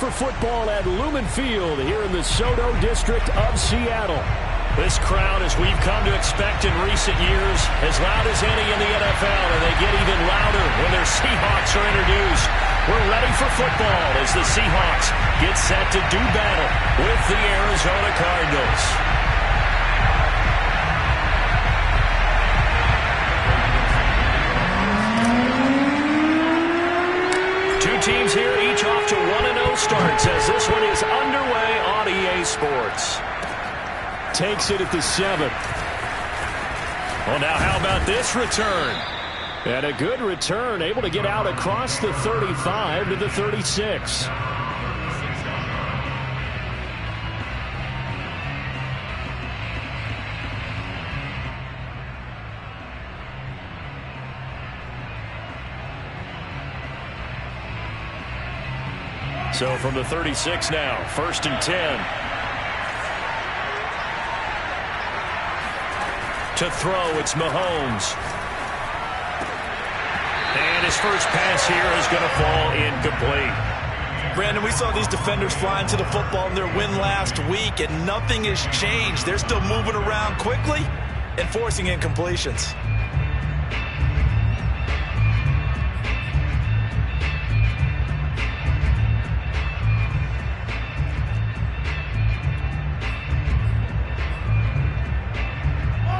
for football at Lumen Field here in the SoDo district of Seattle. This crowd, as we've come to expect in recent years, as loud as any in the NFL, and they get even louder when their Seahawks are introduced. We're ready for football as the Seahawks get set to do battle with the Arizona Cardinals. Two teams here, each off to 1-0 starts as this one is underway on EA Sports. Takes it at the 7. Well, now how about this return? And a good return, able to get out across the 35 to the 36. So from the 36 now, 1st and 10. To throw, it's Mahomes. And his first pass here is going to fall incomplete. Brandon, we saw these defenders flying to the football in their win last week, and nothing has changed. They're still moving around quickly and forcing incompletions.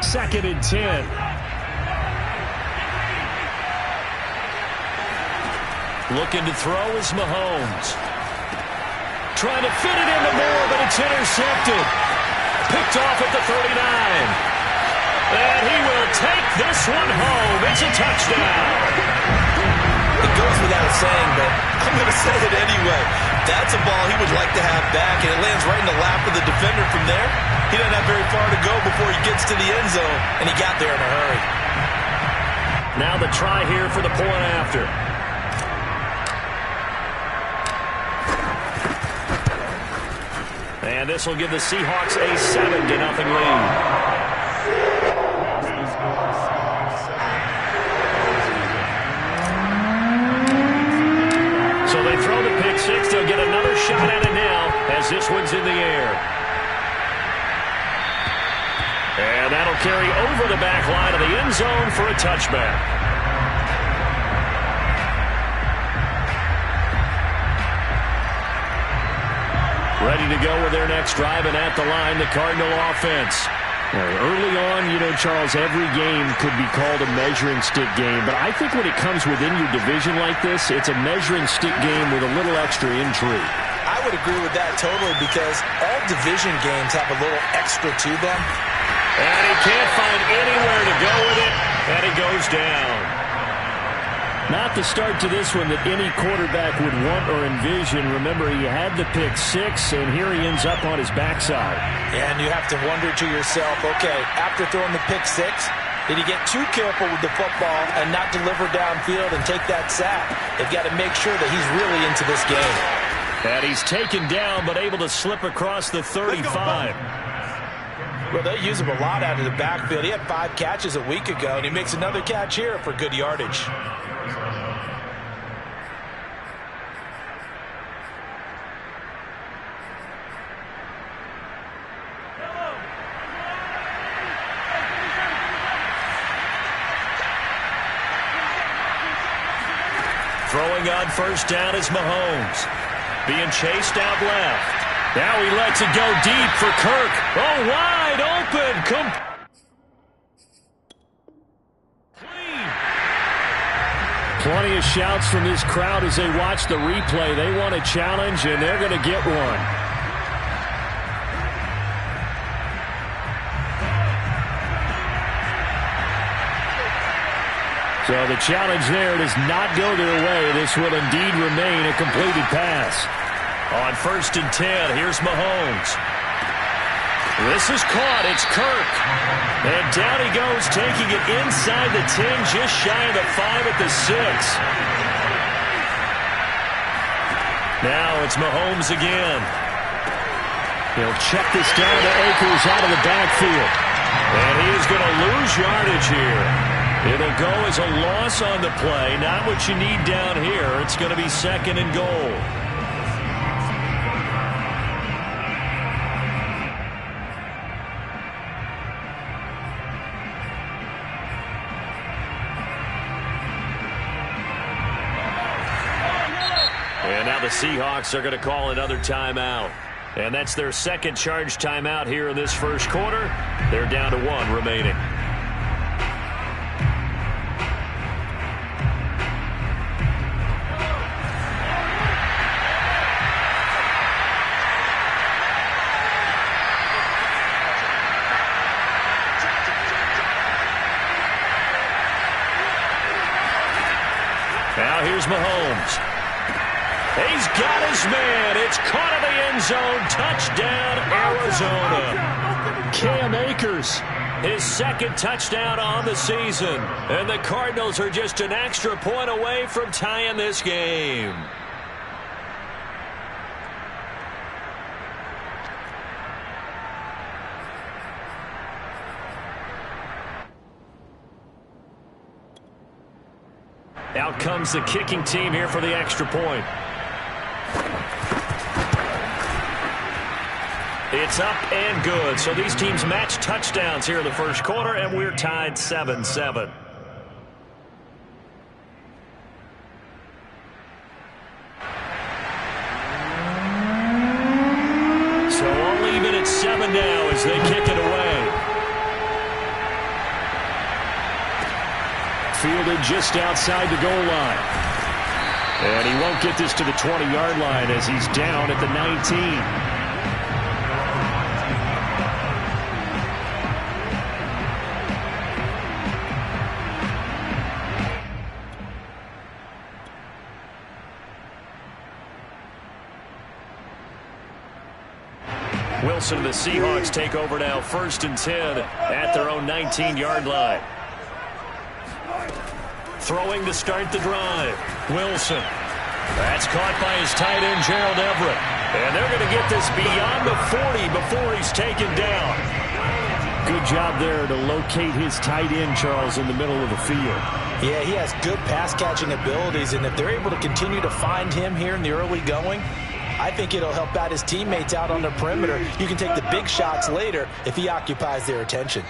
Second and 10. Looking to throw is Mahomes. Trying to fit it into Moore, but it's intercepted. Picked off at the 39. And he will take this one home. It's a touchdown. It goes without saying, but I'm going to say it anyway. That's a ball he would like to have back, and it lands right in the lap of the defender from there. He doesn't have very far to go before he gets to the end zone, and he got there in a hurry. Now the try here for the point after. And this will give the Seahawks a 7-0 lead. So they throw the pick six. They'll get another shot at it now as this one's in the air. And that'll carry over the back line of the end zone for a touchback. Ready to go with their next drive, and at the line, the Cardinal offense. Early on, Charles, every game could be called a measuring stick game, but I think when it comes within your division like this, it's a measuring stick game with a little extra intrigue. I would agree with that totally, because all division games have a little extra to them. And he can't find anywhere to go with it, and it goes down. Not the start to this one that any quarterback would want or envision. Remember, he had the pick six, and here he ends up on his backside. And you have to wonder to yourself, okay, after throwing the pick six, did he get too careful with the football and not deliver downfield and take that sack? They've got to make sure that he's really into this game. And he's taken down, but able to slip across the 35. Well, they use him a lot out of the backfield. He had 5 catches a week ago, and he makes another catch here for good yardage. Throwing on first down is Mahomes. Being chased out left. Now he lets it go deep for Kirk. Oh, wide open. Plenty of shouts from this crowd as they watch the replay. They want a challenge, and they're going to get one. So the challenge there does not go their way. This will indeed remain a completed pass. On 1st and 10, here's Mahomes. This is caught. It's Kirk. And down he goes, taking it inside the 10, just shy of the 5 at the 6. Now it's Mahomes again. He'll check this down to Akers out of the backfield. And he is going to lose yardage here. It'll go as a loss on the play. Not what you need down here. It's going to be 2nd and goal. Seahawks are going to call another timeout. And that's their second charge timeout here in this first quarter. They're down to 1 remaining. Now here's Mahomes. He's got his man. It's caught in the end zone. Touchdown, Arizona. Cam Akers, his second touchdown on the season. And the Cardinals are just an extra point away from tying this game. Out comes the kicking team here for the extra point. It's up and good. So these teams match touchdowns here in the first quarter, and we're tied 7-7. So all even at 7 now as they kick it away. Fielded just outside the goal line. And he won't get this to the 20-yard line as he's down at the 19. Wilson and the Seahawks take over now, 1st and 10 at their own 19-yard line. Throwing to start the drive. Wilson. That's caught by his tight end, Gerald Everett. And they're going to get this beyond the 40 before he's taken down. Good job there to locate his tight end, Charles, in the middle of the field. Yeah, he has good pass-catching abilities, and if they're able to continue to find him here in the early going, I think it'll help out his teammates out on the perimeter. You can take the big shots later if he occupies their attention.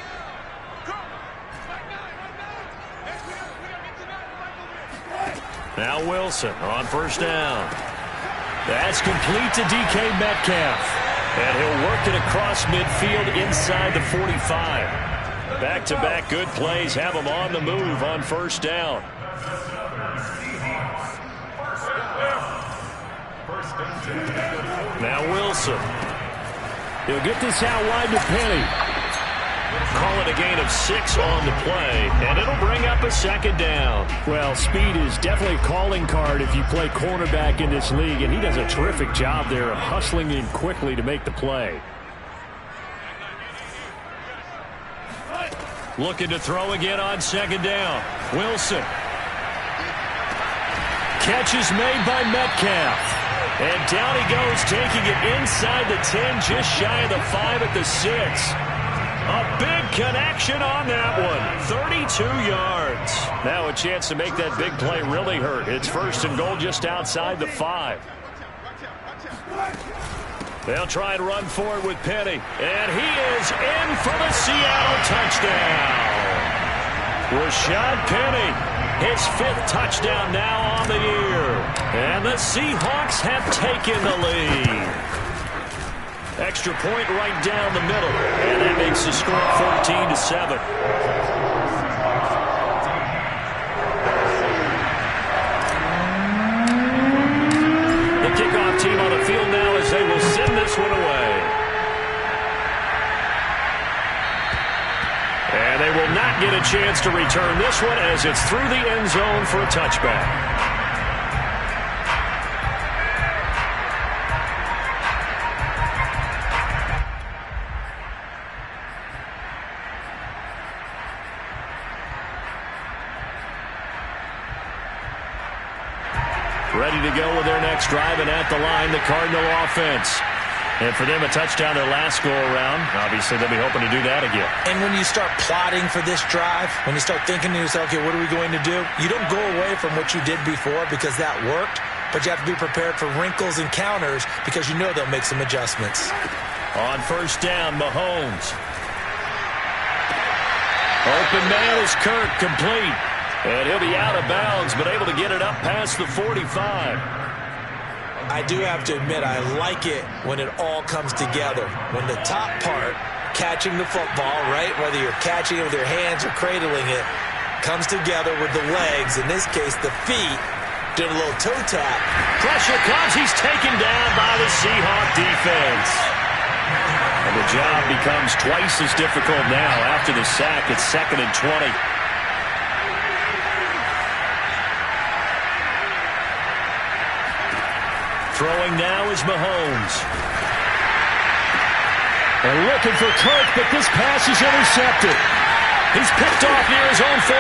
Now Wilson on 1st down. That's complete to DK Metcalf. And he'll work it across midfield inside the 45. Back-to-back good plays have him on the move on 1st down. Now Wilson. He'll get this out wide to Penny. Call it a gain of 6 on the play, and it'll bring up a 2nd down. Well, speed is definitely a calling card if you play cornerback in this league, and he does a terrific job there of hustling in quickly to make the play. Looking to throw again on 2nd down. Wilson. Catch is made by Metcalf. And down he goes, taking it inside the 10, just shy of the 5 at the 6. A big connection on that one. 32 yards. Now a chance to make that big play really hurt. It's 1st and goal just outside the 5. They'll try and run forward with Penny. And he is in for the Seattle touchdown. Rashad Penny, his 5th touchdown now on the year. And the Seahawks have taken the lead. Extra point right down the middle. And that makes the score 14-7. The kickoff team on the field now as they will send this one away. And they will not get a chance to return this one as it's through the end zone for a touchback. Ready to go with their next drive, and at the line, the Cardinal offense. And for them, a touchdown their last go-around. Obviously, they'll be hoping to do that again. And when you start plotting for this drive, when you start thinking to yourself, okay, what are we going to do? You don't go away from what you did before because that worked, but you have to be prepared for wrinkles and counters because you know they'll make some adjustments. On 1st down, Mahomes. Open man is Kirk, complete. And he'll be out of bounds, but able to get it up past the 45. I do have to admit, I like it when it all comes together. When the top part, catching the football, right, whether you're catching it with your hands or cradling it, comes together with the legs, in this case the feet, did a little toe tap. Pressure comes. He's taken down by the Seahawk defense. And the job becomes twice as difficult now after the sack. It's 2nd and 20. Throwing now is Mahomes. They're looking for Kirk, but this pass is intercepted. He's picked off near his own 48.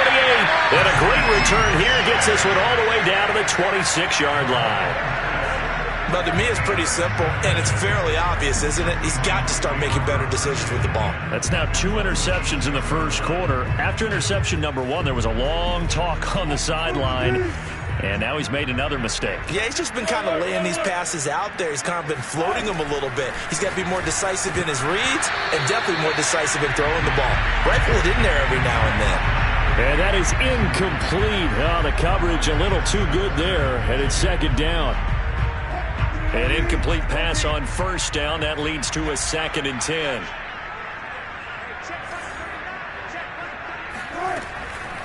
And a great return here gets this one all the way down to the 26-yard line. But to me, it's pretty simple, and it's fairly obvious, isn't it? He's got to start making better decisions with the ball. That's now 2 interceptions in the first quarter. After interception number 1, there was a long talk on the sideline. And now he's made another mistake. Yeah, he's just been kind of laying these passes out there. He's kind of been floating them a little bit. He's got to be more decisive in his reads and definitely more decisive in throwing the ball. Rifle it in there every now and then. And that is incomplete. Oh, the coverage a little too good there. And it's 2nd down. An incomplete pass on 1st down. That leads to a 2nd and 10.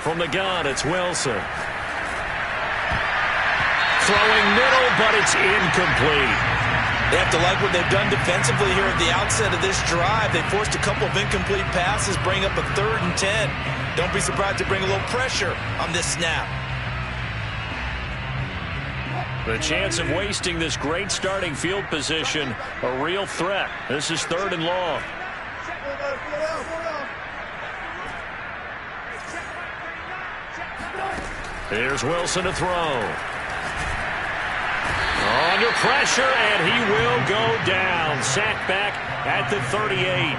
From the gun, it's Wilson. Throwing middle, but it's incomplete. They have to like what they've done defensively here at the outset of this drive. They forced a couple of incomplete passes, bring up a 3rd and 10. Don't be surprised to bring a little pressure on this snap. The chance of wasting this great starting field position, a real threat. This is 3rd and long. Here's Wilson to throw. Under pressure, and he will go down. Sacked back at the 38.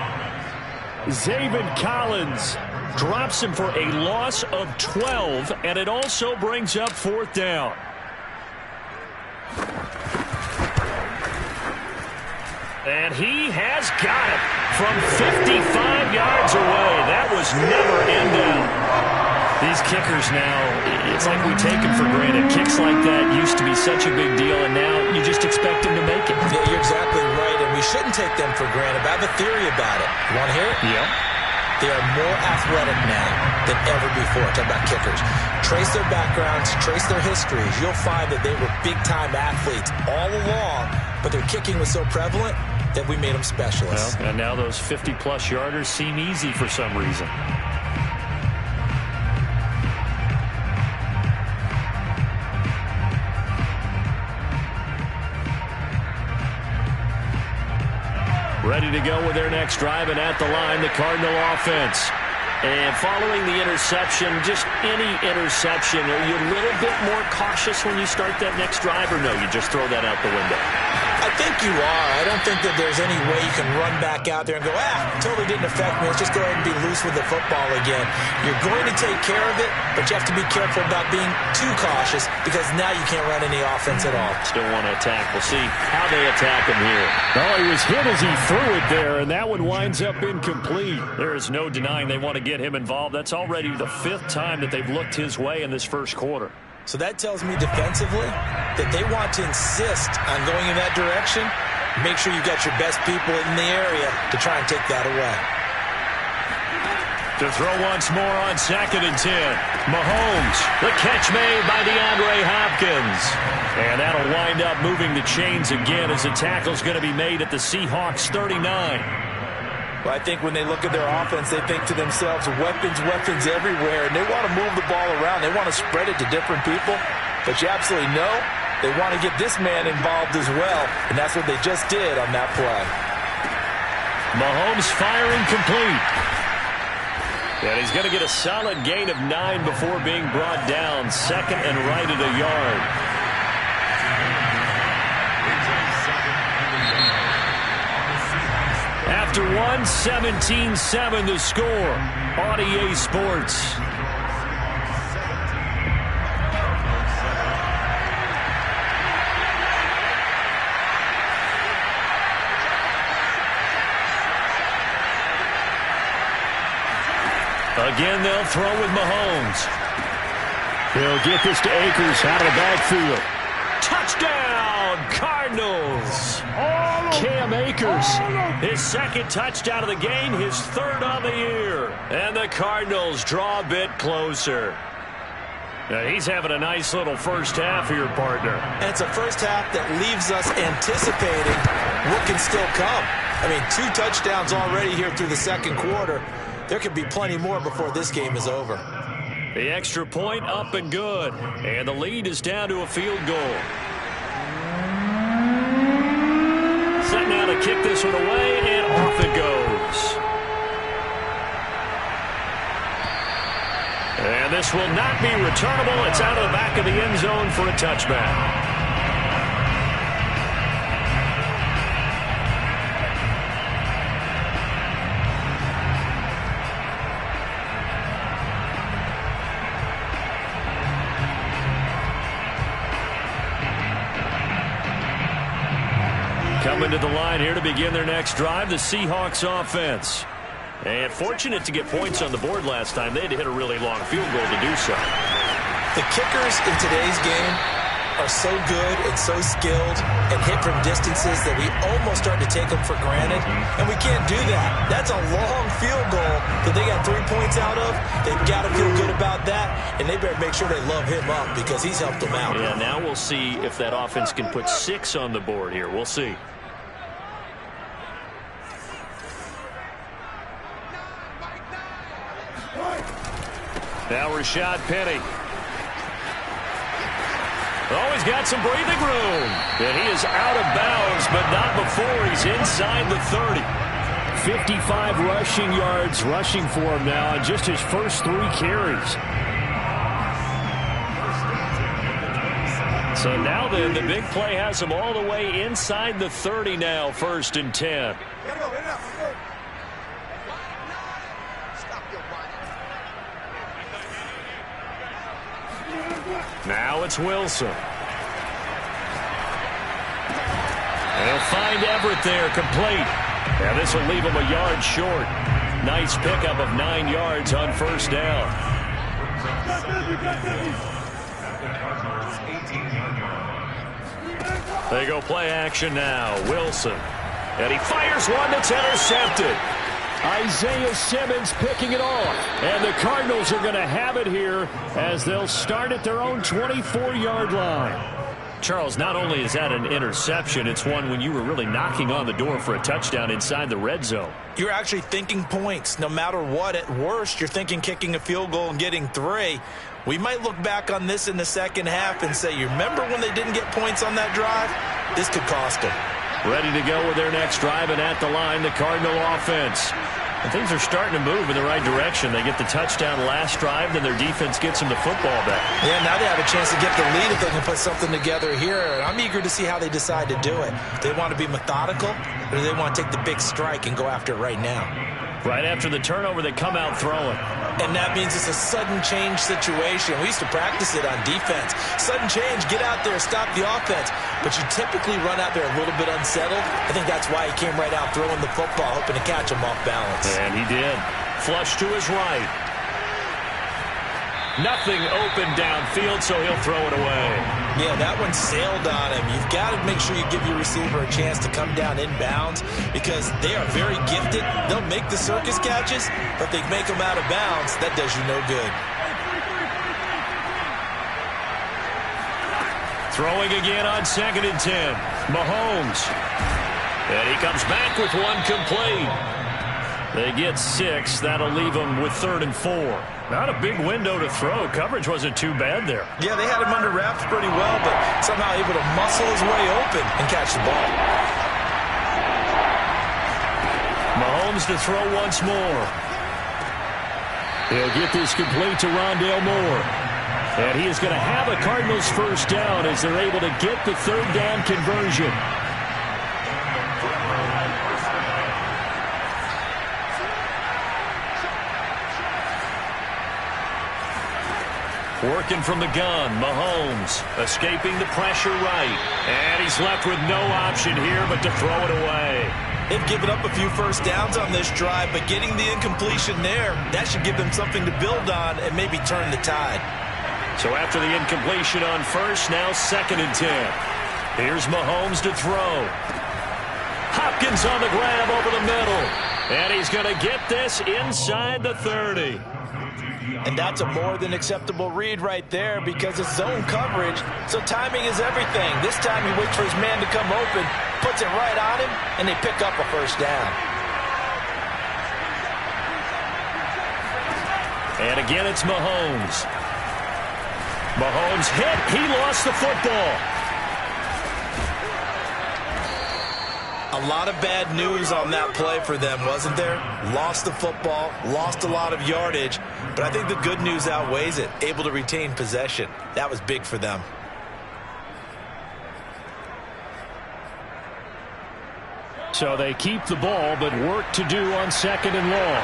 Zaven Collins drops him for a loss of 12, and it also brings up 4th down. And he has got it from 55 yards away. That was never in doubt. These kickers now, it's like we take them for granted. Kicks like that used to be such a big deal, and now you just expect them to make it. Yeah, you're exactly right, and we shouldn't take them for granted. But I have a theory about it. You want to hear it? Yeah. They are more athletic now than ever before. Talk about kickers. Trace their backgrounds, trace their histories. You'll find that they were big-time athletes all along, but their kicking was so prevalent that we made them specialists. Well, and now those 50-plus yarders seem easy for some reason. Ready to go with their next drive, and at the line, the Cardinal offense. And following the interception, just any interception, are you a little bit more cautious when you start that next drive, or no, you just throw that out the window? I think you are. I don't think that there's any way you can run back out there and go, totally didn't affect me. Let's just go ahead and be loose with the football again. You're going to take care of it, but you have to be careful about being too cautious because now you can't run any offense at all. Still want to attack. We'll see how they attack him here. Oh, he was hit as he threw it there, and that one winds up incomplete. There is no denying they want to get him involved. That's already the 5th time that they've looked his way in this first quarter. So that tells me defensively that they want to insist on going in that direction. Make sure you've got your best people in the area to try and take that away. To throw once more on 2nd and 10. Mahomes, the catch made by DeAndre Hopkins. And that'll wind up moving the chains again as the tackle's going to be made at the Seahawks 39. Well, I think when they look at their offense, they think to themselves, weapons everywhere, and they want to move the ball around. They want to spread it to different people, but you absolutely know they want to get this man involved as well, and that's what they just did on that play. Mahomes firing complete. And he's going to get a solid gain of 9 before being brought down. 2nd and right at a yard. After 1, 17-7 the score on EA Sports. Again, they'll throw with Mahomes. He'll get this to Akers out of the backfield. Touchdown, Cardinals. Cam Akers, his second touchdown of the game, his third on the year. And the Cardinals draw a bit closer. Now he's having a nice little first half here, partner. And it's a first half that leaves us anticipating what can still come. I mean, 2 touchdowns already here through the second quarter. There could be plenty more before this game is over. The extra point up and good. And the lead is down to a field goal. Set now to kick this one away, and off it goes. And this will not be returnable. It's out of the back of the end zone for a touchback. Coming to the line here to begin their next drive, the Seahawks offense. And fortunate to get points on the board last time. They had to hit a really long field goal to do so. The kickers in today's game are so good and so skilled and hit from distances that we almost start to take them for granted. And we can't do that. That's a long field goal that they got 3 points out of. They've got to feel good about that. And they better make sure they love him up because he's helped them out. Yeah, now we'll see if that offense can put 6 on the board here. We'll see. Now Rashad Penny. Oh, he's got some breathing room. And he is out of bounds, but not before he's inside the 30. 55 rushing yards rushing for him now on just his first 3 carries. So now then, the big play has him all the way inside the 30 now, 1st and 10. Now it's Wilson. They'll find Everett there, complete. Now this will leave him a yard short. Nice pickup of 9 yards on 1st down. They go play action now. Wilson. And he fires one that's intercepted. Isaiah Simmons picking it off. And the Cardinals are going to have it here as they'll start at their own 24-yard line. Charles, not only is that an interception, it's one when you were really knocking on the door for a touchdown inside the red zone. You're actually thinking points. No matter what, at worst, you're thinking kicking a field goal and getting 3. We might look back on this in the second half and say, you remember when they didn't get points on that drive? This could cost them. Ready to go with their next drive, and at the line, the Cardinal offense. And things are starting to move in the right direction. They get the touchdown last drive, then their defense gets them the football back. Yeah, now they have a chance to get the lead if they can put something together here. I'm eager to see how they decide to do it. Do they want to be methodical, or do they want to take the big strike and go after it right now? Right after the turnover, they come out throwing. And that means it's a sudden change situation. We used to practice it on defense. Sudden change, get out there, stop the offense. But you typically run out there a little bit unsettled. I think that's why he came right out throwing the football, hoping to catch him off balance. And he did. Flush to his right. Nothing open downfield, so he'll throw it away. Yeah, that one sailed on him. You've got to make sure you give your receiver a chance to come down inbounds because they are very gifted. They'll make the circus catches, but they make them out of bounds. That does you no good. Throwing again on 2nd and 10. Mahomes. And he comes back with one complete. They get 6. That'll leave them with 3rd and 4. Not a big window to throw. Coverage wasn't too bad there. Yeah, they had him under wraps pretty well, but somehow able to muscle his way open and catch the ball. Mahomes to throw once more. He'll get this complete to Rondale Moore. And he is going to have a Cardinals first down as they're able to get the 3rd down conversion. Working from the gun, Mahomes escaping the pressure right. And he's left with no option here but to throw it away. They've given up a few first downs on this drive, but getting the incompletion there, that should give them something to build on and maybe turn the tide. So after the incompletion on 1st, now 2nd and 10. Here's Mahomes to throw. Hopkins on the grab over the middle. And he's going to get this inside the 30. And that's a more than acceptable read right there because it's zone coverage, so timing is everything. This time he waits for his man to come open, puts it right on him, and they pick up a first down. And again, it's Mahomes. Mahomes hit. He lost the football. A lot of bad news on that play for them, wasn't there? Lost the football, lost a lot of yardage, but I think the good news outweighs it. Able to retain possession. That was big for them. So they keep the ball, but work to do on 2nd and long.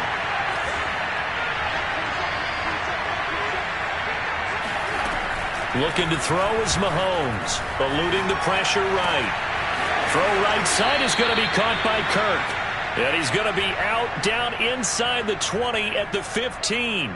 Looking to throw is Mahomes, eluding the pressure right. Throw right side is going to be caught by Kirk. And he's going to be out down inside the 20 at the 15.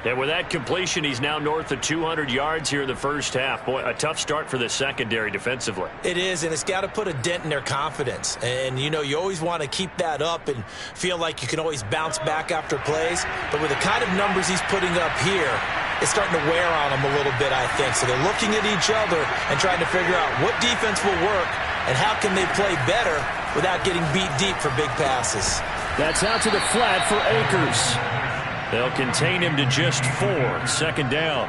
And with that completion, he's now north of 200 yards here in the first half. Boy, a tough start for the secondary defensively. It is, and it's got to put a dent in their confidence. And, you know, you always want to keep that up and feel like you can always bounce back after plays. But with the kind of numbers he's putting up here, it's starting to wear on them a little bit, I think. So they're looking at each other and trying to figure out what defense will work and how can they play better without getting beat deep for big passes. That's out to the flat for Akers. They'll contain him to just 4. 2nd down.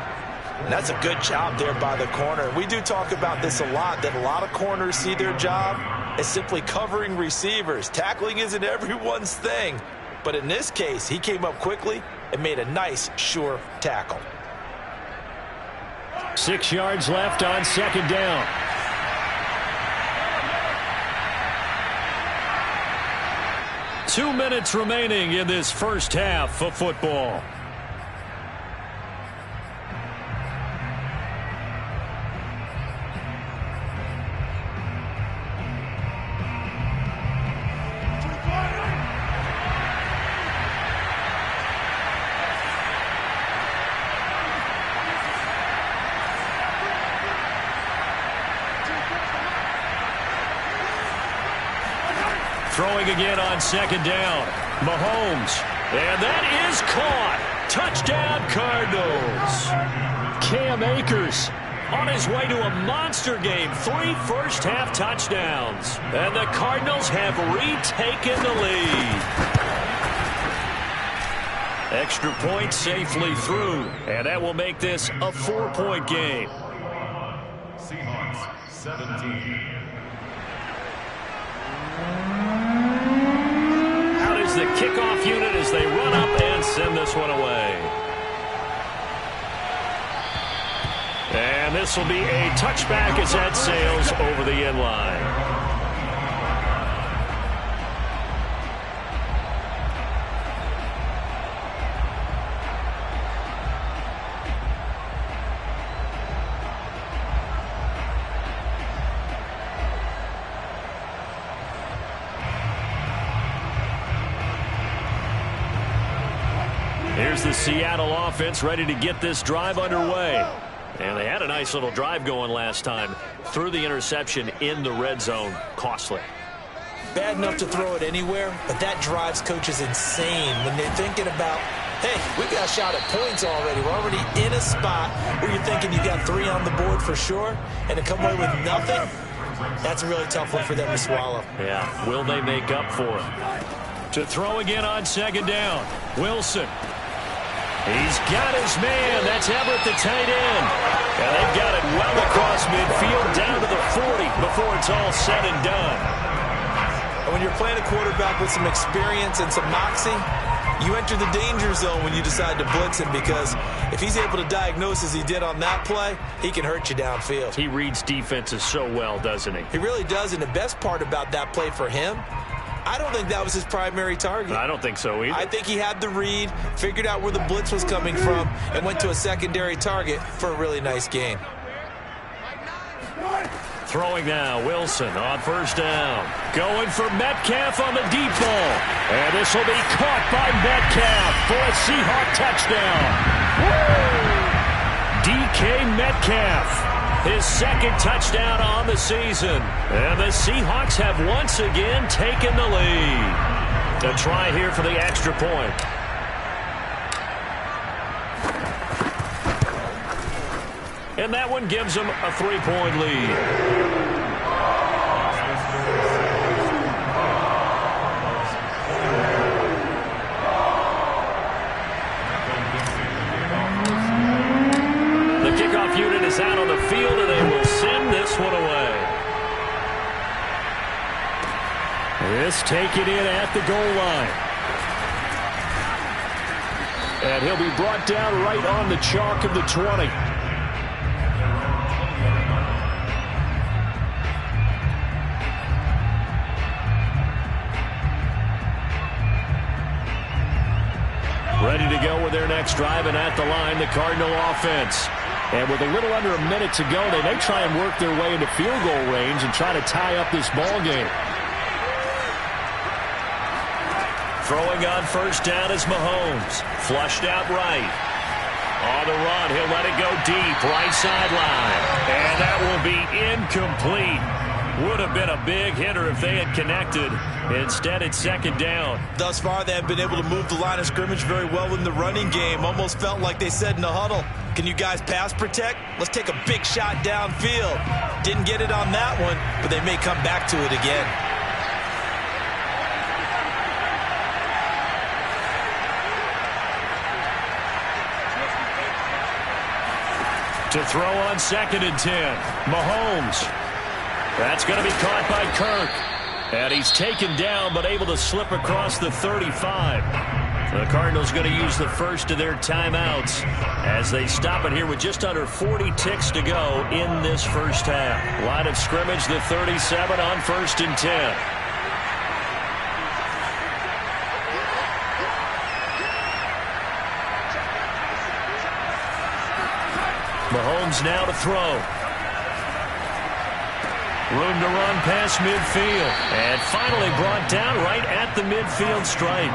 And that's a good job there by the corner. We do talk about this a lot, that a lot of corners see their job as simply covering receivers. Tackling isn't everyone's thing. But in this case, he came up quickly and made a nice, sure tackle. 6 yards left on 2nd down. Two minutes remaining in this first half of football. Throwing again on 2nd down. Mahomes. And that is caught. Touchdown, Cardinals. Cam Akers on his way to a monster game. 3 first-half touchdowns. And the Cardinals have retaken the lead. Extra point safely through. And that will make this a 4-point game. Seahawks 17. The kickoff unit as they run up and send this one away. And this will be a touchback as that sails over the end line. Here's the Seattle offense ready to get this drive underway. And they had a nice little drive going last time. Threw the interception in the red zone. Costly. Bad enough to throw it anywhere, but that drives coaches insane when they're thinking about, hey, we got a shot at points already. We're already in a spot where you're thinking you got 3 on the board for sure, and to come away with nothing, that's a really tough one for them to swallow. Yeah, will they make up for it? To throw again on 2nd down. Wilson. He's got his man. That's Everett, the tight end. And they've got it well across midfield down to the 40 before it's all said and done. And when you're playing a quarterback with some experience and some moxie, you enter the danger zone when you decide to blitz him, because if he's able to diagnose as he did on that play, he can hurt you downfield. He reads defenses so well, doesn't he? He really does, and the best part about that play for him, I don't think that was his primary target. I don't think so either. I think he had the read, figured out where the blitz was coming from, and went to a secondary target for a really nice gain. Throwing now, Wilson on 1st down. Going for Metcalf on the deep ball. And this will be caught by Metcalf for a Seahawk touchdown. Woo! DK Metcalf. His second touchdown on the season. And the Seahawks have once again taken the lead. A try here for the extra point. And that one gives them a 3-point lead. Unit is out on the field, and they will send this one away. This taken in at the goal line. And he'll be brought down right on the chalk of the 20. Ready to go with their next drive, and at the line, the Cardinal offense. And with a little under a minute to go, they may try and work their way into field goal range and try to tie up this ball game. Throwing on first down is Mahomes. Flushed out right. On the run, he'll let it go deep, right sideline. And that will be incomplete. Would have been a big hitter if they had connected. Instead, it's second down. Thus far, they have been able to move the line of scrimmage very well in the running game. Almost felt like they said in the huddle, can you guys pass protect? Let's take a big shot downfield. Didn't get it on that one, but they may come back to it again. To throw on 2nd and 10. Mahomes. That's going to be caught by Kirk. And he's taken down, but able to slip across the 35. The Cardinals going to use the first of their timeouts as they stop it here with just under 40 ticks to go in this first half. Line of scrimmage, the 37 on 1st and 10. Mahomes now to throw. Room to run past midfield. And finally brought down right at the midfield stripe.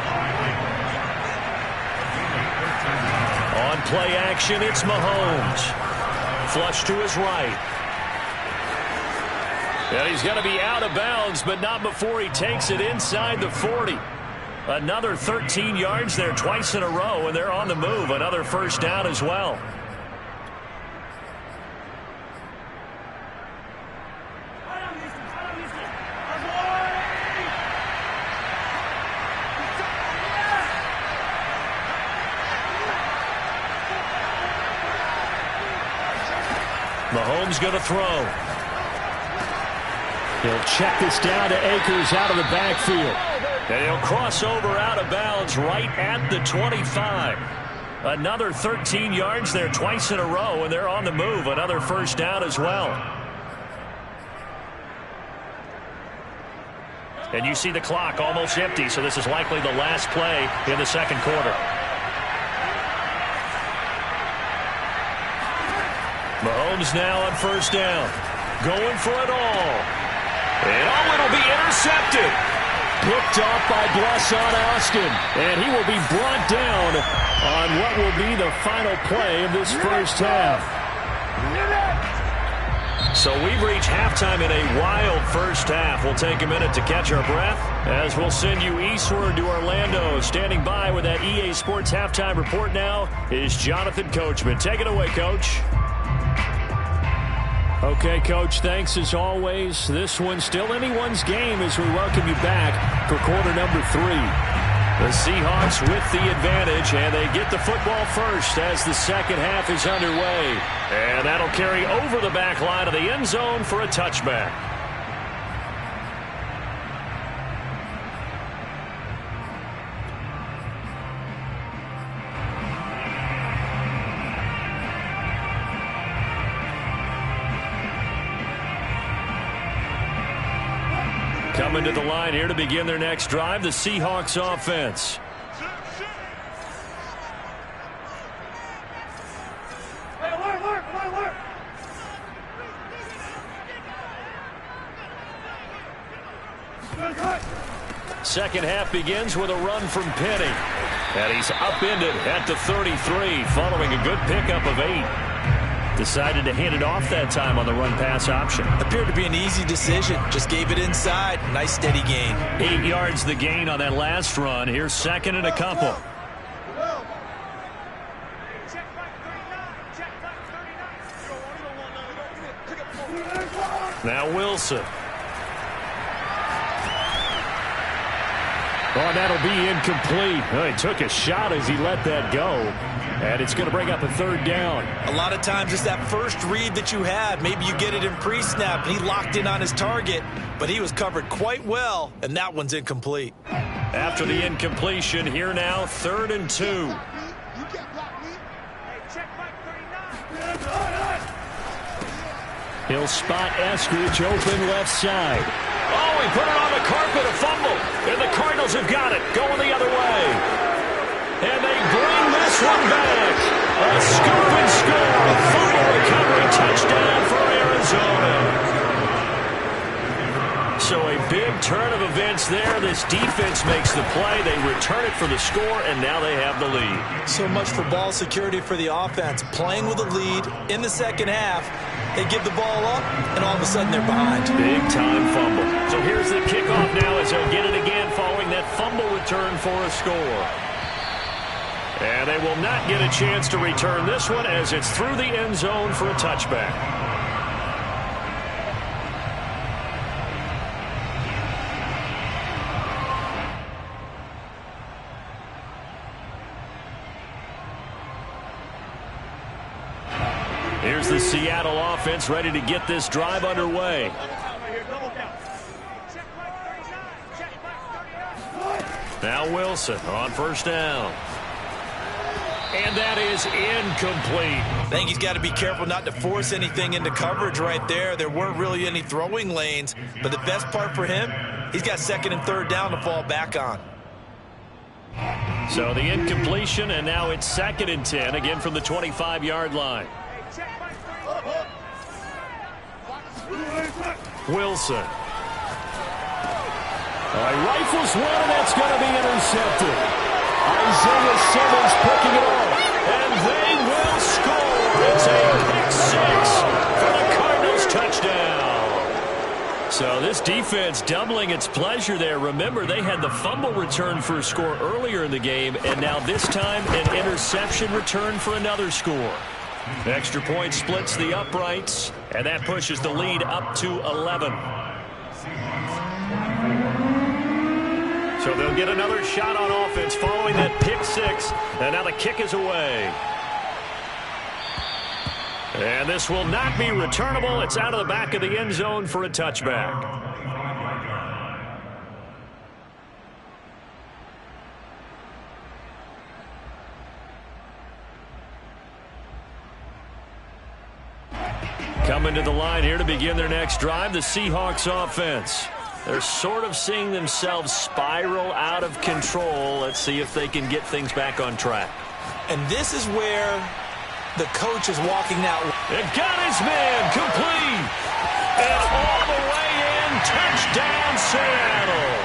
On play action, it's Mahomes. Flush to his right. And he's going to be out of bounds, but not before he takes it inside the 40. Another 13 yards there twice in a row, and they're on the move. Another first down as well. Mahomes going to throw. He'll check this down to Akers out of the backfield. And he'll cross over out of bounds right at the 25. Another 13 yards there twice in a row, and they're on the move. Another first down as well. And you see the clock almost empty, so this is likely the last play in the second quarter. Mahomes now on first down. Going for it all. And it'll be intercepted. Picked off by Blesson Austin. And he will be brought down on what will be the final play of this first half. So we've reached halftime in a wild first half. We'll take a minute to catch our breath as we'll send you eastward to Orlando. Standing by with that EA Sports halftime report now is Jonathan Coachman. Take it away, Coach. Okay, Coach, thanks as always. This one's still anyone's game as we welcome you back for quarter number 3. The Seahawks with the advantage, and they get the football first as the second half is underway. And that'll carry over the back line of the end zone for a touchback. Coming to the line here to begin their next drive, the Seahawks offense. Second half begins with a run from Penny. And he's upended at the 33 following a good pickup of 8. Decided to hand it off that time on the run-pass option. Appeared to be an easy decision. Just gave it inside. Nice steady gain. 8 yards the gain on that last run. Here's second and a couple. Now Wilson. Oh, that'll be incomplete. Oh, he took a shot as he let that go. And it's going to bring up a third down. A lot of times it's that first read that you have. Maybe you get it in pre-snap. He locked in on his target, but he was covered quite well, and that one's incomplete. After the incompletion, here now, 3rd and 2. He'll spot Eskridge open left side. Oh, he put it on the carpet, a fumble. And the Cardinals have got it, going the other way. And they bring this one back. A scoop and score, a fumble recovery touchdown for Arizona. So a big turn of events there. This defense makes the play. They return it for the score, and now they have the lead. So much for ball security for the offense. Playing with a lead in the second half. They give the ball up, and all of a sudden they're behind. Big-time fumble. So here's the kickoff now as they'll get it again following that fumble return for a score. And they will not get a chance to return this one as it's through the end zone for a touchback. Here's the Seattle offense ready to get this drive underway. Now Wilson on first down. And that is incomplete. I think he's got to be careful not to force anything into coverage right there. There weren't really any throwing lanes. But the best part for him, he's got 2nd and 3rd down to fall back on. So the incompletion, and now it's 2nd and 10, again from the 25-yard line. Wilson. Rifles one, and that's going to be intercepted. Isaiah Simmons picking it off, and they will score. It's a pick 6 for the Cardinals touchdown. So this defense doubling its pleasure there. Remember, they had the fumble return for a score earlier in the game, and now this time an interception return for another score. Extra point splits the uprights, and that pushes the lead up to 11. So they'll get another shot on offense following that pick 6, and now the kick is away. And this will not be returnable. It's out of the back of the end zone for a touchback. Coming to the line here to begin their next drive, the Seahawks offense. They're sort of seeing themselves spiral out of control. Let's see if they can get things back on track. And this is where the coach is walking out. It got his man complete. And all the way in, touchdown Seattle.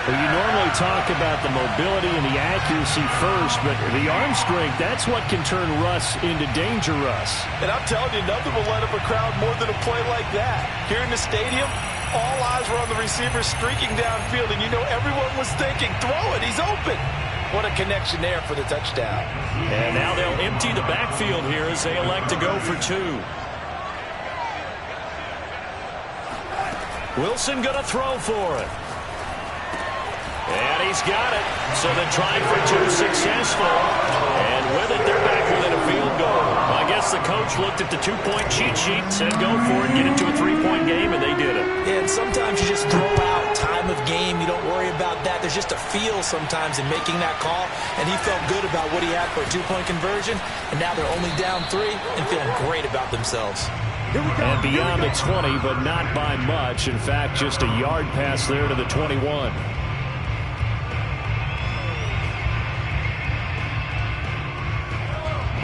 Well, you normally talk about the mobility and the accuracy first, but the arm strength, that's what can turn Russ into danger Russ. And I'm telling you, nothing will light up a crowd more than a play like that. Here in the stadium, all eyes were on the receiver streaking downfield, and you know everyone was thinking, throw it, he's open. What a connection there for the touchdown. And now they'll empty the backfield here as they elect to go for 2. Wilson going to throw for it. And he's got it. So the try for 2 successful. And with it, they're back within a field goal. Well, I guess the coach looked at the 2-point cheat sheet and said, go for it, get into a 3-point game, and they did it. And sometimes you just throw out time of game. You don't worry about that. There's just a feel sometimes in making that call. And he felt good about what he had for a 2-point conversion. And now they're only down 3 and feeling great about themselves. And beyond the 20, but not by much. In fact, just a yard pass there to the 21.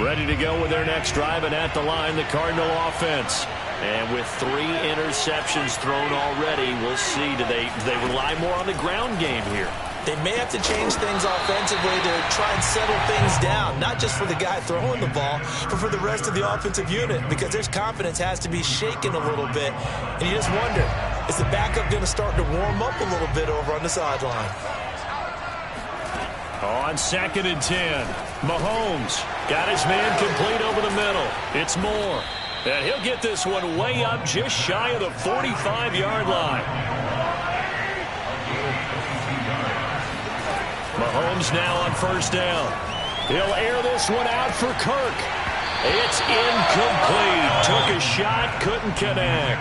Ready to go with their next drive, and at the line, the Cardinal offense. And with 3 interceptions thrown already, we'll see. Do they rely more on the ground game here? They may have to change things offensively to try and settle things down, not just for the guy throwing the ball, but for the rest of the offensive unit, because their confidence has to be shaken a little bit. And you just wonder, is the backup going to start to warm up a little bit over on the sideline? On 2nd and 10, Mahomes got his man complete over the middle. It's Moore. And he'll get this one way up just shy of the 45-yard line. Mahomes now on 1st down. He'll air this one out for Kirk. It's incomplete. Took a shot, couldn't connect.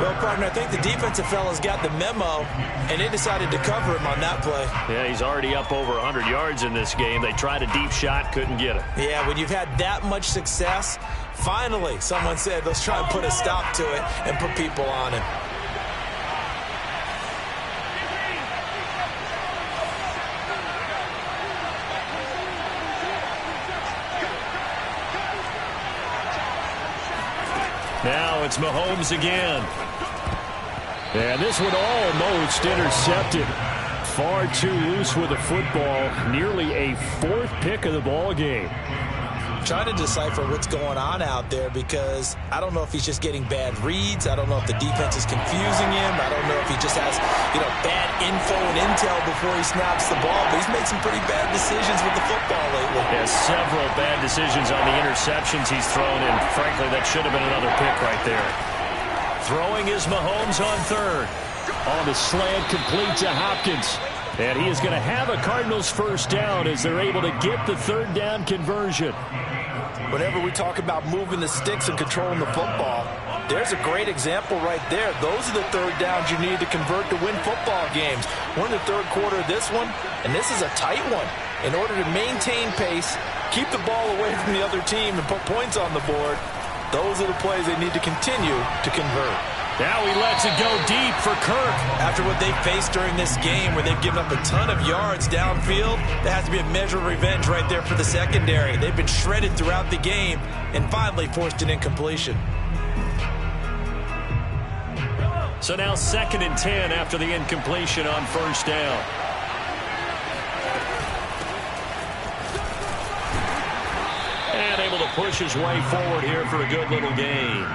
Well, partner, I think the defensive fellas got the memo, and they decided to cover him on that play. Yeah, he's already up over 100 yards in this game. They tried a deep shot, couldn't get it. Yeah, when you've had that much success, finally someone said, let's try and put a stop to it and put people on him. Now it's Mahomes again. And this one almost intercepted. Far too loose with the football. Nearly a 4th pick of the ball game. Trying to decipher what's going on out there, because I don't know if he's just getting bad reads. I don't know if the defense is confusing him. I don't know if he just has, bad info and intel before he snaps the ball. But he's made some pretty bad decisions with the football lately. Yeah, several bad decisions on the interceptions he's thrown, and frankly, that should have been another pick right there. Throwing is Mahomes on 3rd. On the slant, complete to Hopkins. And he is going to have a Cardinals 1st down as they're able to get the 3rd down conversion. Whenever we talk about moving the sticks and controlling the football, there's a great example right there. Those are the 3rd downs you need to convert to win football games. We're in the 3rd quarter of this one, and this is a tight one. In order to maintain pace, keep the ball away from the other team, and put points on the board, those are the plays they need to continue to convert. Now he lets it go deep for Kirk. After what they faced during this game, where they've given up a ton of yards downfield, there has to be a measure of revenge right there for the secondary. They've been shredded throughout the game and finally forced an incompletion. So now 2nd and 10 after the incompletion on 1st down. And able to push his way forward here for a good little gain.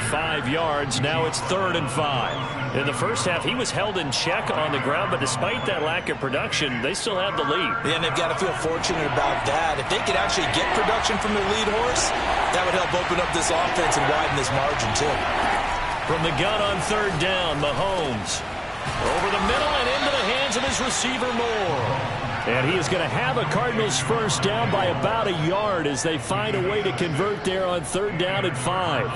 5 yards. Now it's 3rd and 5. In the first half, he was held in check on the ground, but despite that lack of production, they still have the lead. Yeah, and they've got to feel fortunate about that. If they could actually get production from their lead horse, that would help open up this offense and widen this margin, too. From the gun on 3rd down, Mahomes. Over the middle and into the hands of his receiver, Moore. And he is going to have a Cardinals 1st down by about a yard as they find a way to convert there on 3rd down and 5.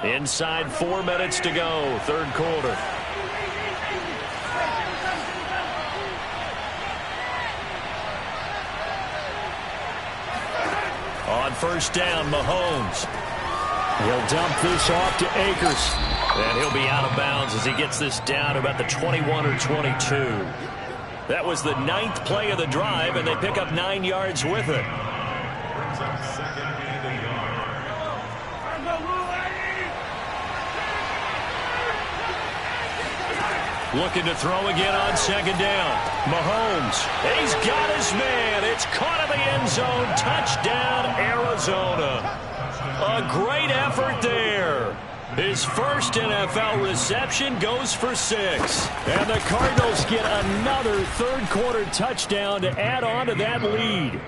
Inside 4 minutes to go, 3rd quarter. On 1st down, Mahomes. He'll dump this off to Akers. And he'll be out of bounds as he gets this down about the 21 or 22. That was the 9th play of the drive, and they pick up 9 yards with it. Looking to throw again on 2nd down. Mahomes, he's got his man. It's caught in the end zone. Touchdown, Arizona. A great effort there. His first NFL reception goes for 6. And the Cardinals get another 3rd quarter touchdown to add on to that lead.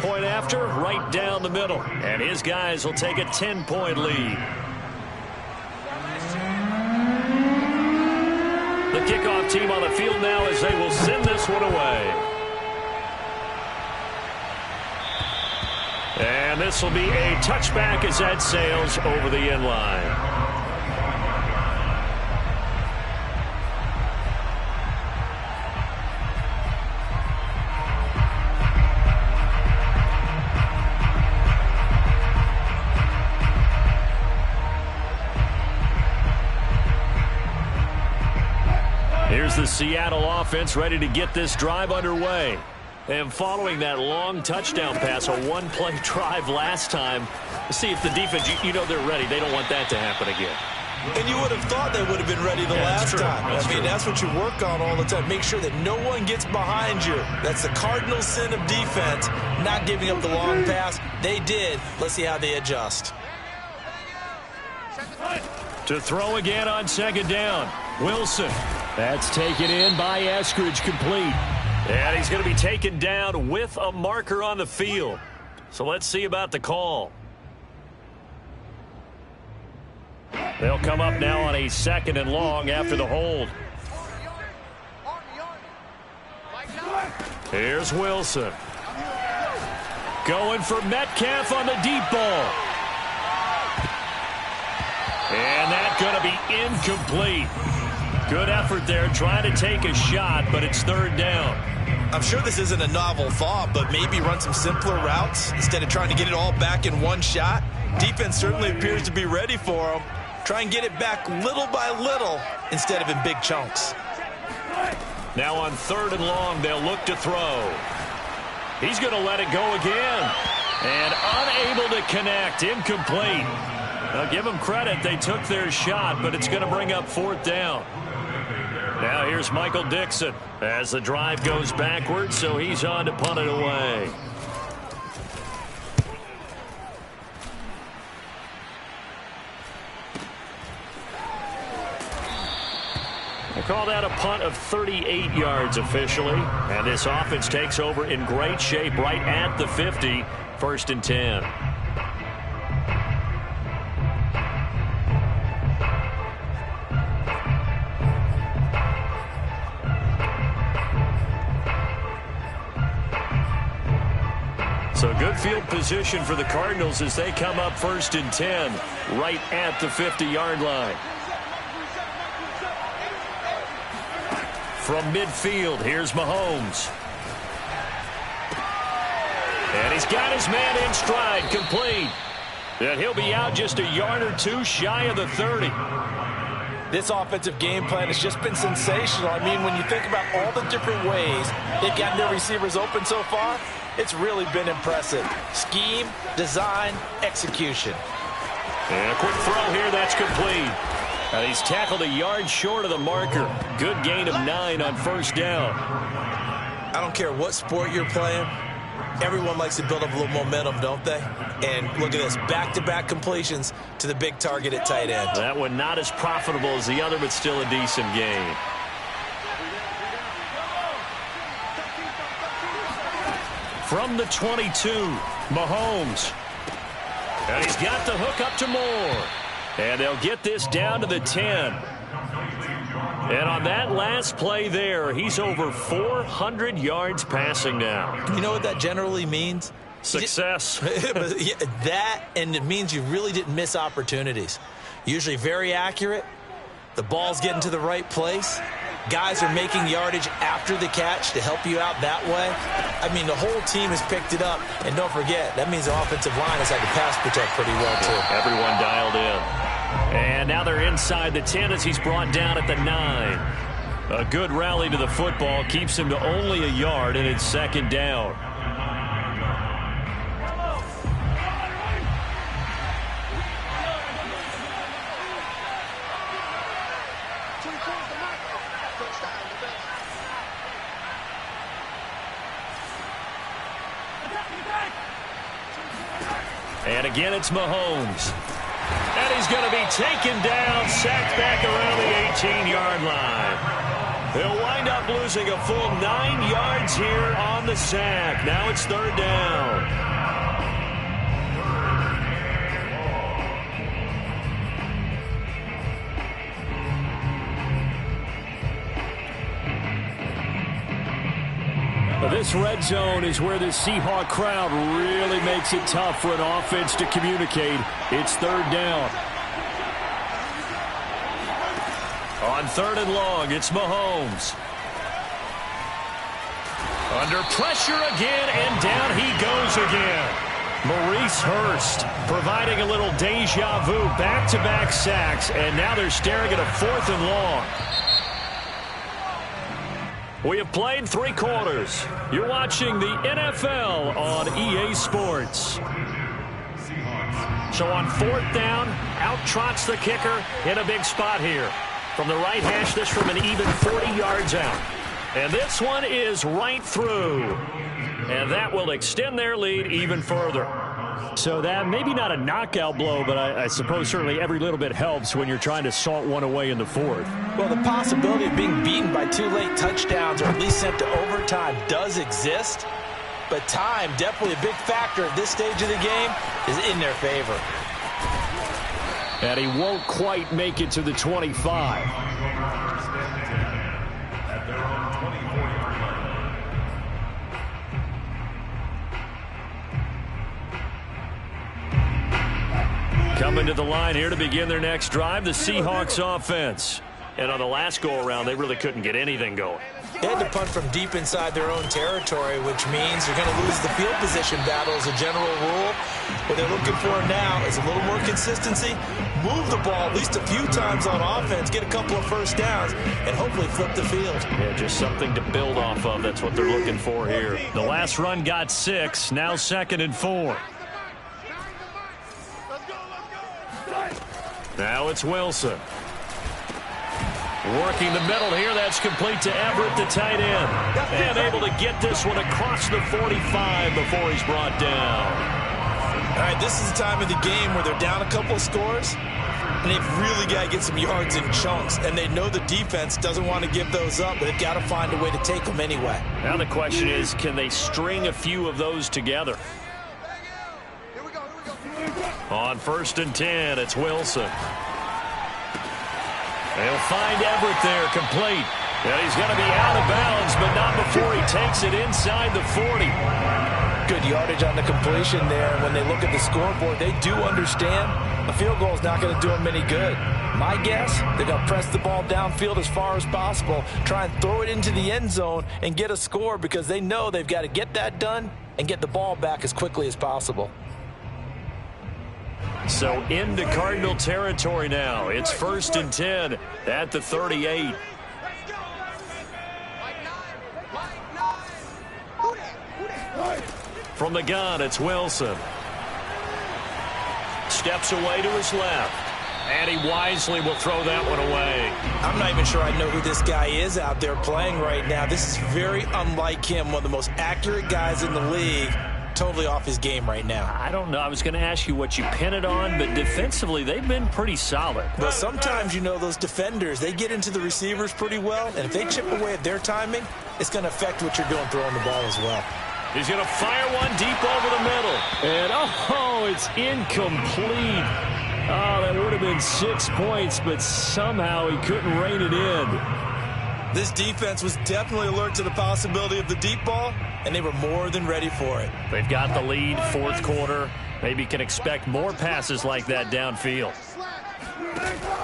Point after, right down the middle. And his guys will take a 10-point lead. The kickoff team on the field now as they will send this one away. And this will be a touchback as that sails over the end line. here's the Seattle offense ready to get this drive underway. And following that long touchdown pass, a one-play drive last time, see if the defense, you know they're ready. They don't want that to happen again. And you would have thought they would have been ready the last time. I mean, that's what you work on all the time. Make sure that no one gets behind you. That's the cardinal sin of defense, not giving up the long pass. They did. Let's see how they adjust. To throw again on second down. Wilson. That's taken in by Eskridge, complete. And he's going to be taken down with a marker on the field. So let's see about the call. They'll come up now on a 2nd and long after the hold. Here's Wilson. Going for Metcalf on the deep ball. And that's going to be incomplete. Good effort there trying to take a shot, but it's 3rd down. I'm sure this isn't a novel thought, but maybe run some simpler routes instead of trying to get it all back in one shot. Defense certainly appears to be ready for them. Try and get it back little by little instead of in big chunks. Now on 3rd and long, they'll look to throw. He's going to let it go again. And unable to connect. Incomplete. Now give them credit. They took their shot, but it's going to bring up 4th down. Now here's Michael Dixon as the drive goes backwards, so he's on to punt it away. They call that a punt of 38 yards officially. And this offense takes over in great shape right at the 50. 1st and 10. So good field position for the Cardinals as they come up 1st and 10 right at the 50-yard line. From midfield, here's Mahomes. And he's got his man in stride, complete. And he'll be out just a yard or two shy of the 30. This offensive game plan has just been sensational. I mean, when you think about all the different ways they've gotten their receivers open so far, it's really been impressive. Scheme, design, execution. And a quick throw here, that's complete. And he's tackled a yard short of the marker. Good gain of 9 on 1st down. I don't care what sport you're playing. Everyone likes to build up a little momentum, don't they? And look at this, back-to-back completions to the big target at tight end. That one not as profitable as the other, but still a decent gain. From the 22, Mahomes. And he's got the hook up to Moore. And they'll get this down to the 10. And on that last play there, he's over 400 yards passing now. You know what that generally means? Success. That, and it means you really didn't miss opportunities. Usually very accurate. The ball's getting to the right place. Guys are making yardage after the catch to help you out that way. I mean, the whole team has picked it up. And don't forget, that means the offensive line has had to pass protect pretty well, too. Everyone dialed in. And now they're inside the 10 as he's brought down at the 9. A good rally to the football keeps him to only a yard, and it's 2nd down. And again, it's Mahomes. And he's going to be taken down, sacked back around the 18-yard line. He'll wind up losing a full 9 yards here on the sack. Now it's 3rd down. This red zone is where the Seahawk crowd really makes it tough for an offense to communicate. It's 3rd down. On 3rd and long, it's Mahomes. Under pressure again, and down he goes again. Maurice Hurst providing a little deja vu, back-to-back sacks, and now they're staring at a 4th and long. We have played 3 quarters. You're watching the NFL on EA Sports. So on 4th down, out trots the kicker in a big spot here. From the right hash, this from an even 40 yards out. And this one is right through. And that will extend their lead even further. So that maybe not a knockout blow, but I suppose certainly every little bit helps when you're trying to salt one away in the 4th. Well, the possibility of being beaten by 2 late touchdowns or at least sent to overtime does exist. But time, definitely a big factor at this stage of the game, is in their favor. And he won't quite make it to the 25. Coming to the line here to begin their next drive, the Seahawks offense. And on the last go-around, they really couldn't get anything going. They had to punt from deep inside their own territory, which means you're going to lose the field position battle as a general rule. What they're looking for now is a little more consistency, move the ball at least a few times on offense, get a couple of first downs, and hopefully flip the field. Yeah, just something to build off of. That's what they're looking for here. The last run got 6, now 2nd and 4. Now it's Wilson. Working the middle here. That's complete to Everett, the tight end. And able to get this one across the 45 before he's brought down. All right, this is the time of the game where they're down a couple of scores, and they've really got to get some yards in chunks. And they know the defense doesn't want to give those up, but they've got to find a way to take them anyway. Now the question is, can they string a few of those together? On 1st and 10, it's Wilson. They'll find Everett there, complete. And he's going to be out of bounds, but not before he takes it inside the 40. Good yardage on the completion there. When they look at the scoreboard, they do understand a field goal is not going to do them any good. My guess, they're going to press the ball downfield as far as possible, try and throw it into the end zone and get a score because they know they've got to get that done and get the ball back as quickly as possible. So into Cardinal territory now. It's 1st and 10 at the 38. From the gun, it's Wilson. Steps away to his left. And he wisely will throw that one away. I'm not even sure I know who this guy is out there playing right now. This is very unlike him, one of the most accurate guys in the league. Totally off his game right now. I don't know. I was going to ask you what you pin it on, but defensively, they've been pretty solid. But sometimes, you know, those defenders, they get into the receivers pretty well, and if they chip away at their timing, it's going to affect what you're doing throwing the ball as well. He's going to fire one deep over the middle. And, oh, it's incomplete. Oh, that would have been 6 points, but somehow he couldn't rein it in. This defense was definitely alert to the possibility of the deep ball, and they were more than ready for it. They've got the lead, 4th quarter. Maybe can expect more passes like that downfield.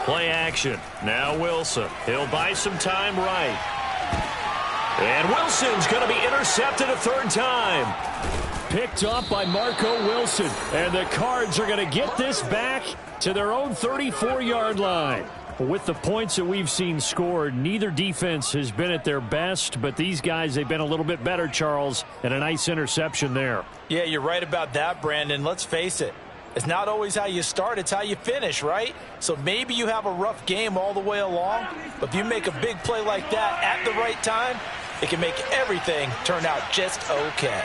Play action. Now Wilson. He'll buy some time right. And Wilson's going to be intercepted a 3rd time. Picked up by Marco Wilson. And the Cards are going to get this back to their own 34-yard line. With the points that we've seen scored, neither defense has been at their best, but these guys, they've been a little bit better, Charles, and a nice interception there. Yeah, you're right about that, Brandon. Let's face it. It's not always how you start, it's how you finish, right? So maybe you have a rough game all the way along, but if you make a big play like that at the right time, it can make everything turn out just okay.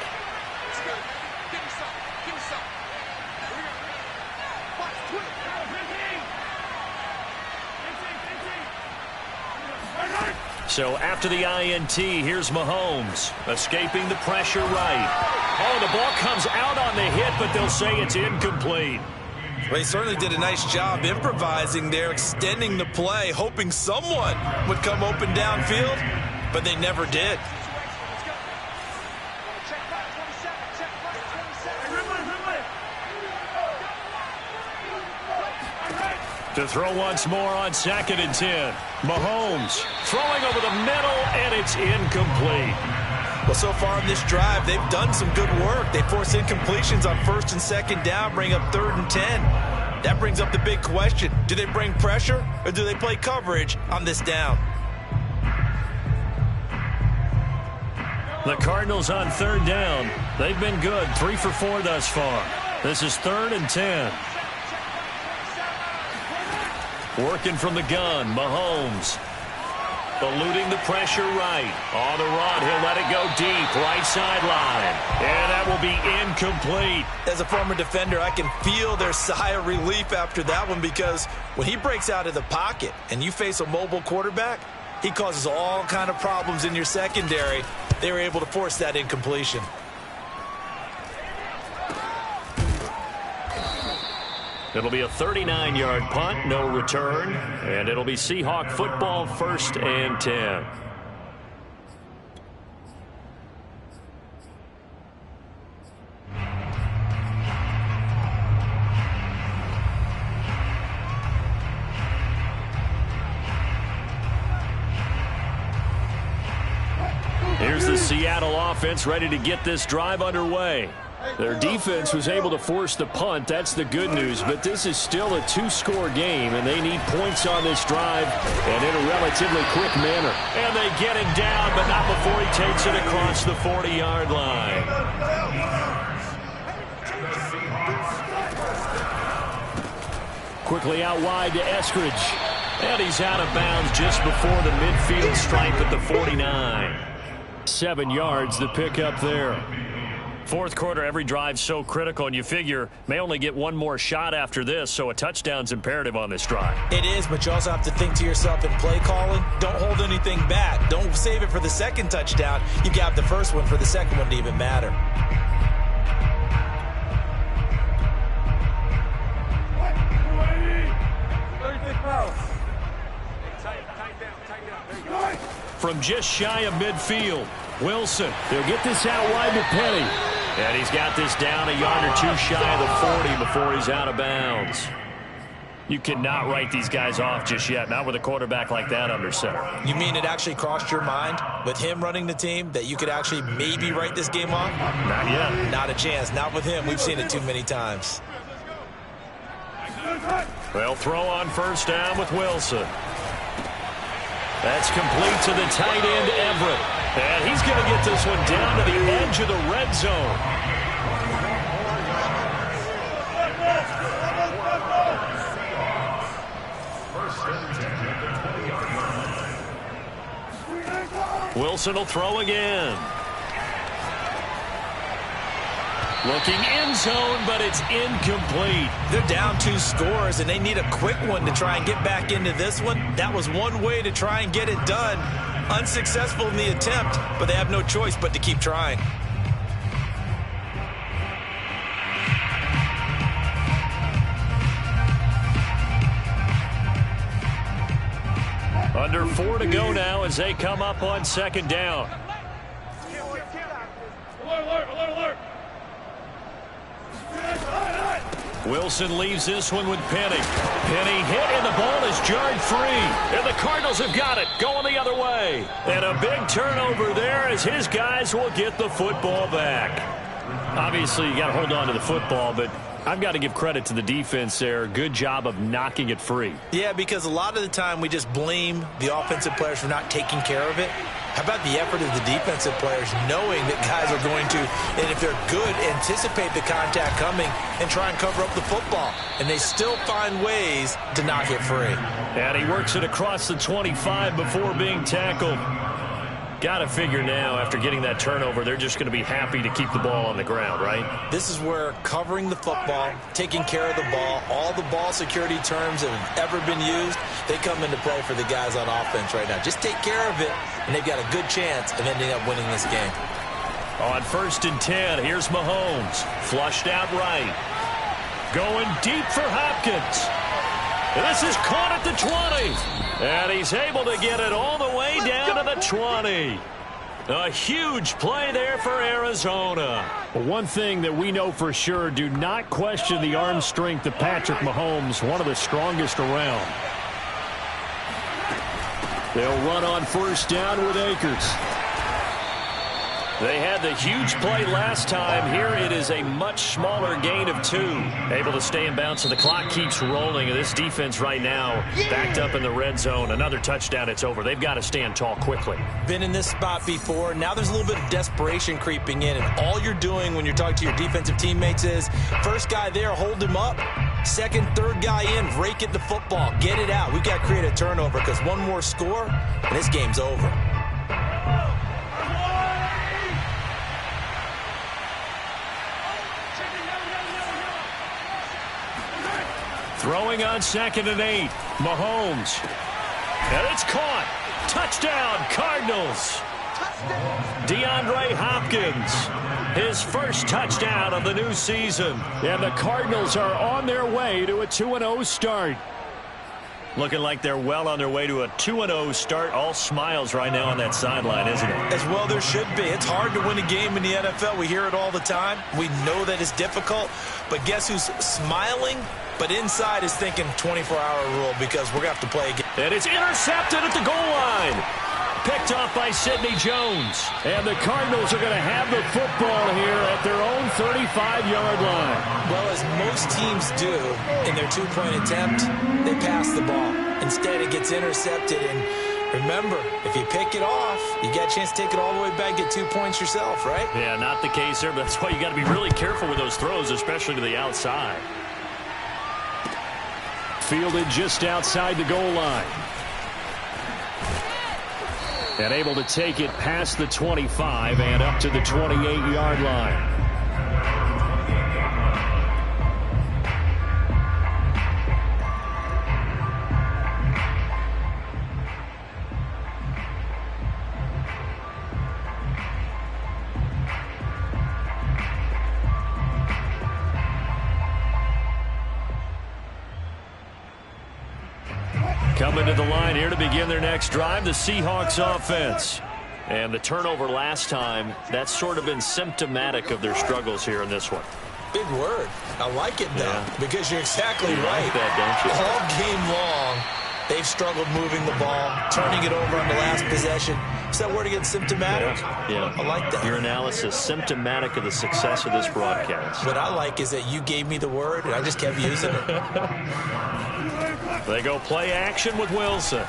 So after the INT, here's Mahomes, escaping the pressure right. Oh, the ball comes out on the hit, but they'll say it's incomplete. Well, he certainly did a nice job improvising there, extending the play, hoping someone would come open downfield, but they never did. To throw once more on 2nd and 10. Mahomes throwing over the middle, and it's incomplete. Well, so far in this drive, they've done some good work. They force incompletions on 1st and 2nd down, bring up 3rd and 10. That brings up the big question. Do they bring pressure, or do they play coverage on this down? The Cardinals on third down. They've been good, 3 for 4 thus far. This is 3rd and 10. Working from the gun, Mahomes. Eluding the pressure right. On the run, he'll let it go deep, right sideline. And that will be incomplete. As a former defender, I can feel their sigh of relief after that one, because when he breaks out of the pocket and you face a mobile quarterback, he causes all kind of problems in your secondary. They were able to force that incompletion. It'll be a 39-yard punt, no return, and it'll be Seahawk football, 1st and 10. Here's the Seattle offense ready to get this drive underway. Their defense was able to force the punt. That's the good news. But this is still a 2-score game, and they need points on this drive and in a relatively quick manner. And they get him down, but not before he takes it across the 40-yard line. Quickly out wide to Eskridge. And he's out of bounds just before the midfield stripe at the 49. 7 yards, the pickup there. Fourth quarter, every drive's so critical, and you figure may only get one more shot after this, so a touchdown's imperative on this drive. It is, but you also have to think to yourself in play calling, don't hold anything back. Don't save it for the second touchdown. You got the first one for the second one to even matter. From just shy of midfield, Wilson. He'll get this out wide to Penny. And he's got this down a yard or two shy of the 40 before he's out of bounds. You cannot write these guys off just yet, not with a quarterback like that under center. You mean it actually crossed your mind with him running the team that you could actually maybe write this game off? Not yet. Not a chance. Not with him. We've seen it too many times. They'll throw on first down with Wilson. That's complete to the tight end, Everett. And he's going to get this one down to the edge of the red zone. Wilson will throw again. Looking end zone, but it's incomplete. They're down 2 scores, and they need a quick one to try and get back into this one. That was one way to try and get it done. Unsuccessful in the attempt, but they have no choice but to keep trying. Under 4 to go now as they come up on second down. Wilson leaves this one with Penny. Penny hit, and the ball is jarred free. And the Cardinals have got it, going the other way. And a big turnover there as his guys will get the football back. Obviously, you got to hold on to the football, but I've got to give credit to the defense there. Good job of knocking it free. Yeah, because a lot of the time we just blame the offensive players for not taking care of it. How about the effort of the defensive players knowing that guys are going to, and if they're good, anticipate the contact coming and try and cover up the football. And they still find ways to knock it free. And he works it across the 25 before being tackled. Got to figure now, after getting that turnover, they're just going to be happy to keep the ball on the ground, right? This is where covering the football, taking care of the ball, all the ball security terms that have ever been used, they come into play for the guys on offense right now. Just take care of it, and they've got a good chance of ending up winning this game. On 1st and 10, here's Mahomes. Flushed out right. Going deep for Hopkins. And this is caught at the 20. And he's able to get it all the way down to the 20. A huge play there for Arizona. Well, one thing that we know for sure, do not question the arm strength of Patrick Mahomes, one of the strongest around. They'll run on first down with Akers. They had the huge play last time. Here it is a much smaller gain of 2. Able to stay in bounds, so the clock keeps rolling. And this defense right now backed up in the red zone. Another touchdown, it's over. They've got to stand tall quickly. Been in this spot before. Now there's a little bit of desperation creeping in. And all you're doing when you're talking to your defensive teammates is, first guy there, hold him up. Second, third guy in, rake at the football. Get it out. We've got to create a turnover because one more score, and this game's over. Throwing on 2nd and 8. Mahomes. And it's caught. Touchdown, Cardinals. DeAndre Hopkins. His first touchdown of the new season. And the Cardinals are on their way to a 2-0 start. Looking like they're well on their way to a 2-0 start. All smiles right now on that sideline, isn't it? As well there should be. It's hard to win a game in the NFL. We hear it all the time. We know that it's difficult. But guess who's smiling? But inside is thinking 24-hour rule because we're going to have to play again. And it's intercepted at the goal line. Picked off by Sidney Jones. And the Cardinals are going to have the football here at their own 35-yard line. Well, as most teams do in their two-point attempt, they pass the ball. Instead, it gets intercepted. And remember, if you pick it off, you got a chance to take it all the way back, get 2 points yourself, right? Yeah, not the case there, but that's why you got to be really careful with those throws, especially to the outside. Fielded just outside the goal line. And able to take it past the 25 and up to the 28-yard line. Coming to the line here to begin their next drive, the Seahawks offense. And the turnover last time, that's sort of been symptomatic of their struggles here in this one. Big word. I like it, though, because you're exactly right. Like that, don't you? All game long, they've struggled moving the ball, turning it over on the last possession. Is that word again, symptomatic? Yeah. I like that. Your analysis, symptomatic of the success of this broadcast. What I like is that you gave me the word, and I just kept using it. They go play action with Wilson.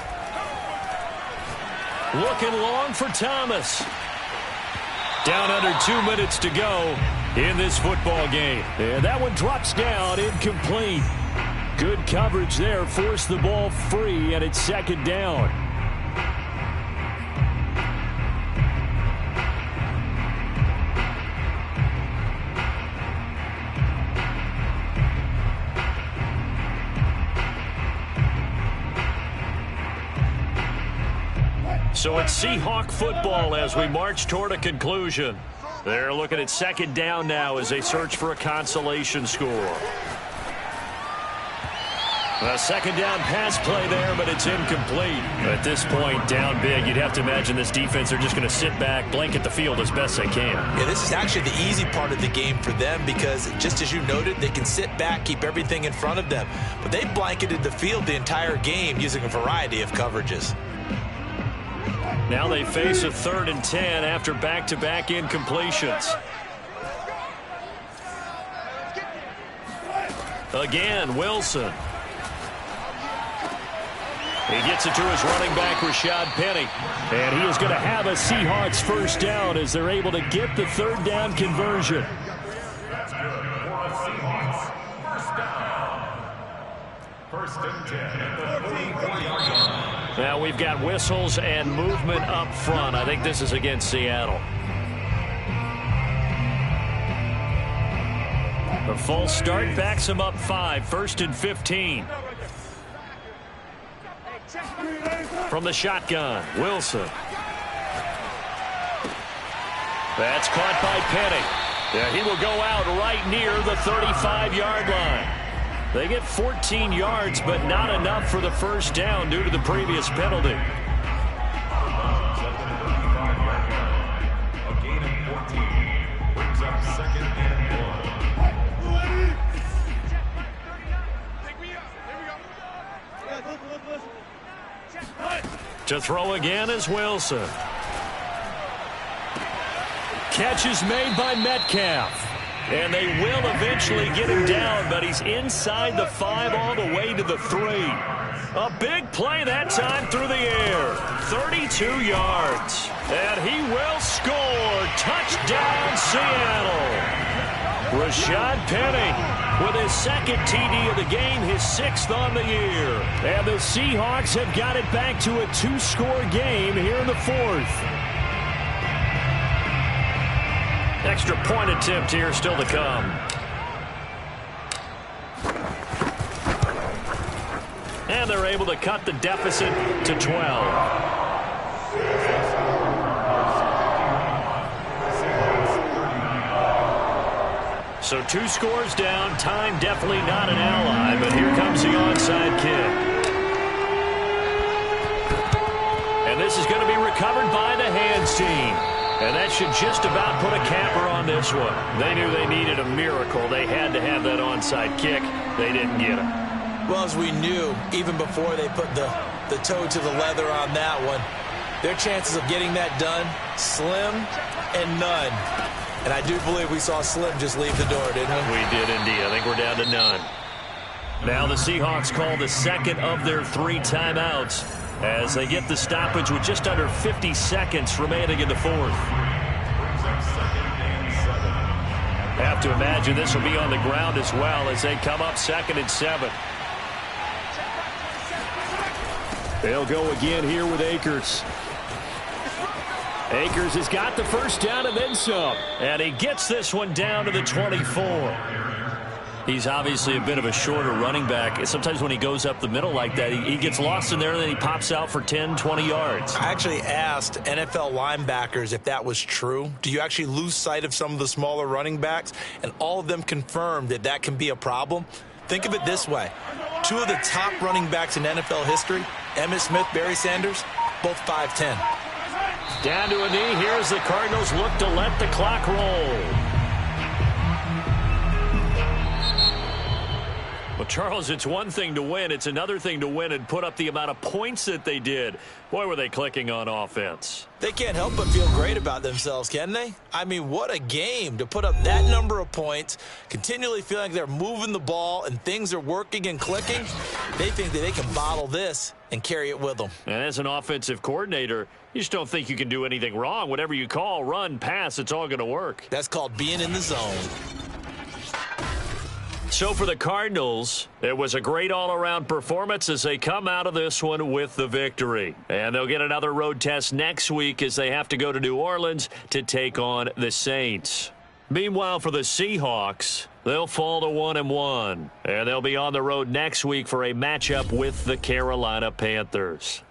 Looking long for Thomas. Down under 2 minutes to go in this football game. And that one drops down, incomplete. Good coverage there, forced the ball free, and it's 2nd down. So it's Seahawk football as we march toward a conclusion. They're looking at 2nd down now as they search for a consolation score. A 2nd down pass play there, but it's incomplete. At this point, down big, you'd have to imagine this defense are just going to sit back, blanket the field as best they can. Yeah, this is actually the easy part of the game for them because, just as you noted, they can sit back, keep everything in front of them. But they blanketed the field the entire game using a variety of coverages. Now they face a 3rd and 10 after back-to-back incompletions. Again, Wilson. He gets it to his running back, Rashad Penny. And he is going to have a Seahawks first down as they're able to get the 3rd down conversion. That's good for the Seahawks. First down. 1st and 10 at the 44-yard line. Now we've got whistles and movement up front. I think this is against Seattle. The false start backs him up 5. 1st and 15. From the shotgun, Wilson. That's caught by Penny. Yeah, he will go out right near the 35-yard line. They get 14 yards, but not enough for the first down due to the previous penalty. A gain of 14 brings up 2nd and 1. To throw again is Wilson. catch is made by Metcalf. And they will eventually get him down, but he's inside the 5 all the way to the 3. A big play that time through the air. 32 yards. And he will score. Touchdown, Seattle. Rashad Penny with his second TD of the game, his 6th on the year. And the Seahawks have got it back to a 2-score game here in the 4th. Extra point attempt here still to come. And they're able to cut the deficit to 12. So 2 scores down. Time definitely not an ally, but here comes the onside kick. And this is going to be recovered by the hands team. And that should just about put a capper on this one. They knew they needed a miracle. They had to have that onside kick. They didn't get it. Well, as we knew, even before they put the toe to the leather on that one, their chances of getting that done, slim and none. And I do believe we saw Slim just leave the door, didn't we? We did indeed. I think we're down to none. Now the Seahawks call the second of their 3 timeouts as they get the stoppage with just under 50 seconds remaining in the 4th. Have to imagine this will be on the ground as well as they come up 2nd and 7. They'll go again here with Akers. Akers has got the first down and then some. And he gets this one down to the 24. He's obviously a bit of a shorter running back. Sometimes when he goes up the middle like that, he gets lost in there and then he pops out for 10, 20 yards. I actually asked NFL linebackers if that was true. Do you actually lose sight of some of the smaller running backs? And all of them confirmed that that can be a problem. Think of it this way. 2 of the top running backs in NFL history, Emmitt Smith, Barry Sanders, both 5'10". Down to a knee. Here's the Cardinals look to let the clock roll. Well, Charles, it's one thing to win. It's another thing to win and put up the amount of points that they did. Boy, were they clicking on offense. They can't help but feel great about themselves, can they? I mean, what a game to put up that number of points, continually feeling like they're moving the ball and things are working and clicking. They think that they can bottle this and carry it with them. And as an offensive coordinator, you just don't think you can do anything wrong. Whatever you call, run, pass, it's all going to work. That's called being in the zone. So for the Cardinals, it was a great all-around performance as they come out of this one with the victory. And they'll get another road test next week as they have to go to New Orleans to take on the Saints. Meanwhile, for the Seahawks, they'll fall to 1-1. And they'll be on the road next week for a matchup with the Carolina Panthers.